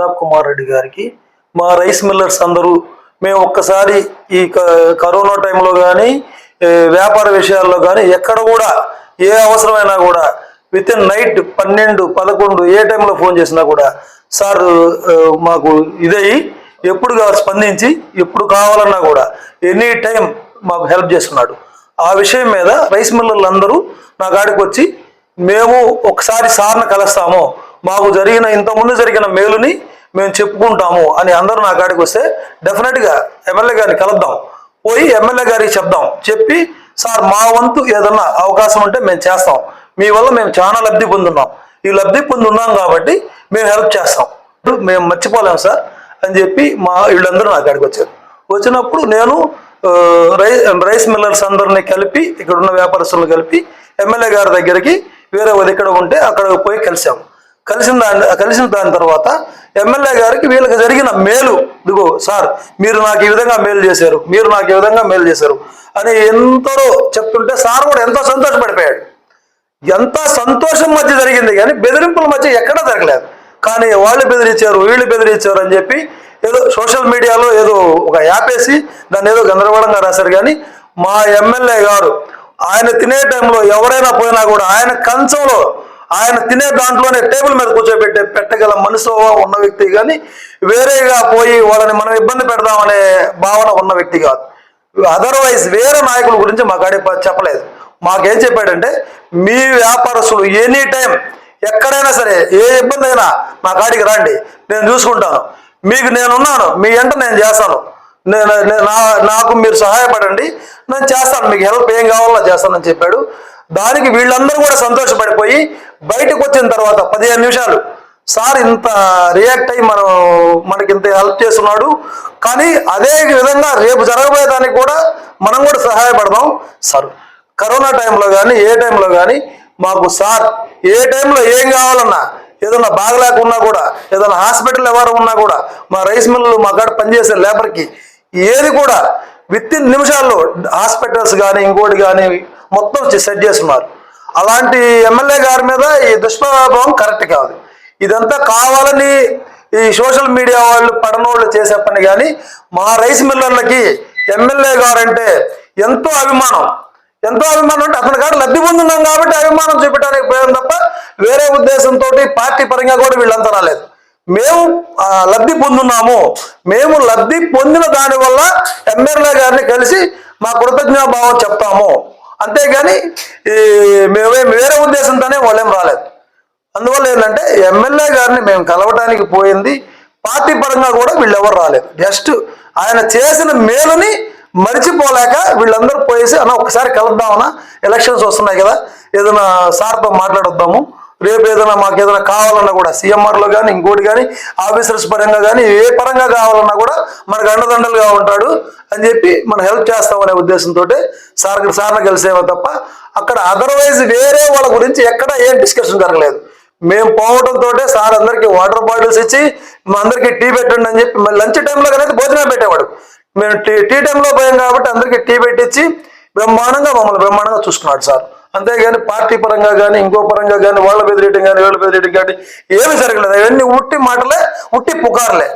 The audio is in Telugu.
ప్రతాప్ కుమార్ రెడ్డి గారికి మా రైస్ మిల్లర్స్ అందరూ మేము ఒక్కసారి ఈ కరోనా టైంలో కానీ వ్యాపార విషయాల్లో కానీ ఎక్కడ కూడా ఏ అవసరమైనా కూడా విత్ ఇన్ నైట్ 12, 11 ఏ టైంలో ఫోన్ చేసినా కూడా సార్ మాకు ఇదయ్యి ఎప్పుడు స్పందించి ఎప్పుడు కావాలన్నా కూడా ఎనీ టైం మాకు హెల్ప్ చేస్తున్నాడు. ఆ విషయం మీద రైస్ మిల్లర్లు అందరూ నా కాడికి వచ్చి మేము ఒకసారి సార్ని కలుస్తాము, మాకు ఇంతకుముందు జరిగిన మేలుని మేము చెప్పుకుంటాము అని అందరూ నా కాడికి వస్తే డెఫినెట్గా ఎమ్మెల్యే గారిని కలుద్దాం, పోయి ఎమ్మెల్యే గారికి చెప్దాం, చెప్పి సార్ మా వంతు ఏదన్నా అవకాశం ఉంటే మేము చేస్తాం, మీ వల్ల మేము చాలా లబ్ధి పొందున్నాం, ఈ లబ్ధి పొందున్నాం కాబట్టి మేము హెల్ప్ చేస్తాం, మేము మర్చిపోలేము సార్ అని చెప్పి వీళ్ళందరూ నా కాడికి వచ్చారు. వచ్చినప్పుడు నేను రైస్ మిల్లర్స్ అందరినీ కలిపి ఇక్కడ ఉన్న వ్యాపారస్తులను కలిపి ఎమ్మెల్యే గారి దగ్గరికి వేరే ఇక్కడ ఉంటే అక్కడ పోయి కలిసాము. కలిసిన దాని తర్వాత ఎమ్మెల్యే గారికి వీళ్ళకి జరిగిన మేలు, ఇదిగో సార్ మీరు నాకు ఈ విధంగా మేలు చేశారు, మీరు నాకు ఈ విధంగా మేలు చేశారు అని ఎంతో చెప్తుంటే సార్ కూడా ఎంతో సంతోషపడిపోయాడు. ఎంత సంతోషం మధ్య జరిగింది కానీ బెదిరింపుల మధ్య ఎక్కడా జరగలేదు. కానీ వాళ్ళు బెదిరించారు, వీళ్ళు బెదిరించారు అని చెప్పి ఏదో సోషల్ మీడియాలో ఏదో ఒక యాప్ వేసి దాన్ని ఏదో గందరగోళంగా రాశారు. కానీ మా ఎమ్మెల్యే గారు ఆయన తినే టైంలో ఎవరైనా పోయినా కూడా ఆయన కంచంలో ఆయన తినే దాంట్లోనే టేబుల్ మీద పెట్టగల మనసు ఉన్న వ్యక్తి కానీ వేరేగా పోయి వాళ్ళని మనం ఇబ్బంది పెడదామనే భావన ఉన్న వ్యక్తి కాదు. అదర్వైజ్ వేరే నాయకుల గురించి మా కాడి చెప్పలేదు. మాకేం చెప్పాడంటే మీ వ్యాపారస్తులు ఎనీ టైం ఎక్కడైనా సరే ఏ ఇబ్బంది అయినా నా కాడికి రండి, నేను చూసుకుంటాను, మీకు నేనున్నాను, మీ వెంట నేను చేస్తాను, నాకు మీరు సహాయపడండి, నేను చేస్తాను, మీకు హెల్ప్ ఏం కావాలో చేస్తానని చెప్పాడు. దానికి వీళ్ళందరూ కూడా సంతోషపడిపోయి బయటకు వచ్చిన తర్వాత 15 నిమిషాలు సార్ ఇంత రియాక్ట్ అయ్యి మనకి ఇంత హెల్ప్ చేస్తున్నాడు, కానీ అదే విధంగా రేపు జరగబోయేదానికి కూడా మనం కూడా సహాయపడదాం సార్. కరోనా టైంలో కానీ ఏ టైంలో కానీ మాకు సార్ ఏ టైంలో ఏం కావాలన్నా, ఏదన్నా బాగలేకున్నా కూడా, ఏదైనా హాస్పిటల్ ఎవరు ఉన్నా కూడా, మా రైస్ మిల్లు మా కాడ పనిచేసే లేబర్కి ఏది కూడా విత్ ఇన్ నిమిషాల్లో హాస్పిటల్స్ కానీ ఇంకోటి కానీ మొత్తం సెట్ చేస్తున్నారు. అలాంటి ఎమ్మెల్యే గారి మీద ఈ దుష్ప్రభావం కరెక్ట్ కాదు. ఇదంతా కావాలని ఈ సోషల్ మీడియా వాళ్ళు పడనోళ్ళు చేసే పని. కానీ మా రైస్ మిల్లర్లకి ఎమ్మెల్యే గారు అంటే ఎంతో అభిమానం అంటే అతని కాడ లబ్ధి పొందున్నాం కాబట్టి అభిమానం చూపించడానికి పోయాం తప్ప వేరే ఉద్దేశంతో పార్టీ పరంగా కూడా వీళ్ళంతా రాలేదు. మేము లబ్ధి పొందున్నాము, మేము లబ్ధి పొందిన దానివల్ల ఎమ్మెల్యే గారిని కలిసి మా కృతజ్ఞాభావం చెప్తాము, అంతేగాని మేమేం వేరే ఉద్దేశంతోనే వాళ్ళేం రాలేదు. అందువల్ల ఏంటంటే ఎమ్మెల్యే గారిని మేము కలవటానికి పోయింది పార్టీ పరంగా కూడా వీళ్ళెవరు రాలేదు. జస్ట్ ఆయన చేసిన మేలుని మరిచిపోలేక వీళ్ళందరూ పోయేసి అన్న ఒకసారి కలుద్దామన్నా, ఎలక్షన్స్ వస్తున్నాయి కదా, ఏదైనా సార్తో మాట్లాడొద్దాము, రేపు ఏదైనా మాకు ఏదైనా కావాలన్నా కూడా సీఎంఆర్లో కానీ ఇంకోటి కానీ ఆఫీసర్స్ పరంగా కానీ ఏ పరంగా కావాలన్నా కూడా మనకు అండదండలుగా ఉంటాడు అని చెప్పి మనం హెల్ప్ చేస్తామనే ఉద్దేశంతో సార్ని కలిసేవో తప్ప అక్కడ అదర్వైజ్ వేరే వాళ్ళ గురించి ఎక్కడ ఏం డిస్కషన్ జరగలేదు. మేము పోవడంతో సార్ అందరికీ వాటర్ బాటిల్స్ ఇచ్చి మా అందరికీ టీ పెట్టండి అని చెప్పి మళ్ళీ లంచ్ టైంలో కానీ భోజనం పెట్టేవాడు. మేము టీ టైంలో పోయాం కాబట్టి అందరికీ టీ పెట్టించి మమ్మల్ని బ్రహ్మాండంగా చూసుకున్నాడు సార్. అంతేగాని పార్టీ పరంగా కానీ ఇంకో పరంగా కానీ వాళ్ళ బెదిరియటం కానీ వీళ్ళ బెదిరియటం కానీ ఏమీ జరగలేదు. అవన్నీ ఉట్టి మాటలే, ఉట్టి పుకార్లే.